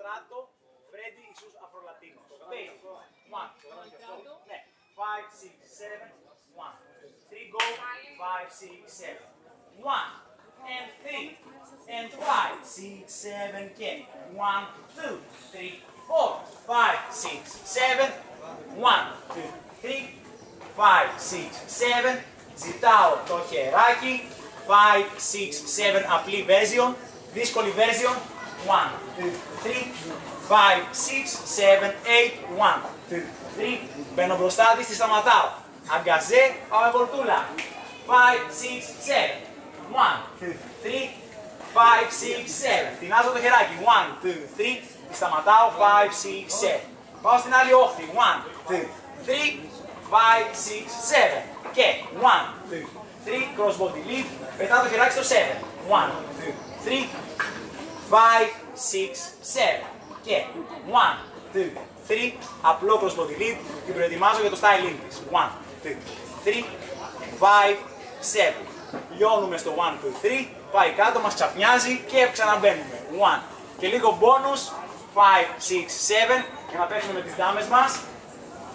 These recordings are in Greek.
Στράτο, Φρέντι, Ιησούς Αφρολατίνος. Space. 1. Ναι. 5, 6, 7. 1, 3, go. 5, 6, 7. 1, and 3, and 5, 6, 7, και 1, 2, 3, 4, 5, 6, 7. 1, 2, 3, 5, 6, 7. Ζητάω το χεράκι. 5, 6, 7. Απλή version. Δύσκολη version. 1, 2, 3, 5, 6, 7, 8. 1, 2, 3. Μπαίνω μπροστά της, τη σταματάω. Αγκαζέ, πάμε βολτούλα. 5, 6, 7. 1, 2, 3, 5, 6, 7. Τεινάζω το χεράκι. 1, 2, 3. Τη σταματάω. 5, 6, 7. Πάω στην άλλη όχθη. 1, 2, 3, 5, 6, 7. Και 1, 2, 3. Cross body lead. Πετάω το χεράκι στο 7. 1, 2, 3, 5, 6, 7. Και 1, 2, 3. Απλό cross body lead. Την προετοιμάζω για το styling της. 1, 2, 3, 5, 7. Λιώνουμε στο 1, 2, 3, πάει κάτω, μας ξαφνιάζει και ξαναμπαίνουμε. 1 και λίγο bonus, 5, 6, 7, για να παίξουμε με τις δάμες μας.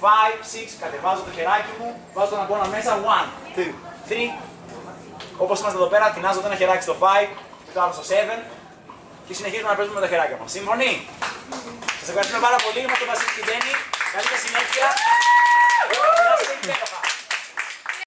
5, 6, κατεβάζω το χεράκι μου, βάζω τον αγκώνα μέσα, 1, 2, 3. Όπως είμαστε εδώ πέρα, τεινάζω το ένα χεράκι στο 5 και το άλλο στο 7 και συνεχίζουμε να παίζουμε με τα χεράκια μας. Συμφωνεί? Σας ευχαριστούμε πάρα πολύ, είμαστε ο Βασίλης και η Ντένη. Καλή συνέχεια.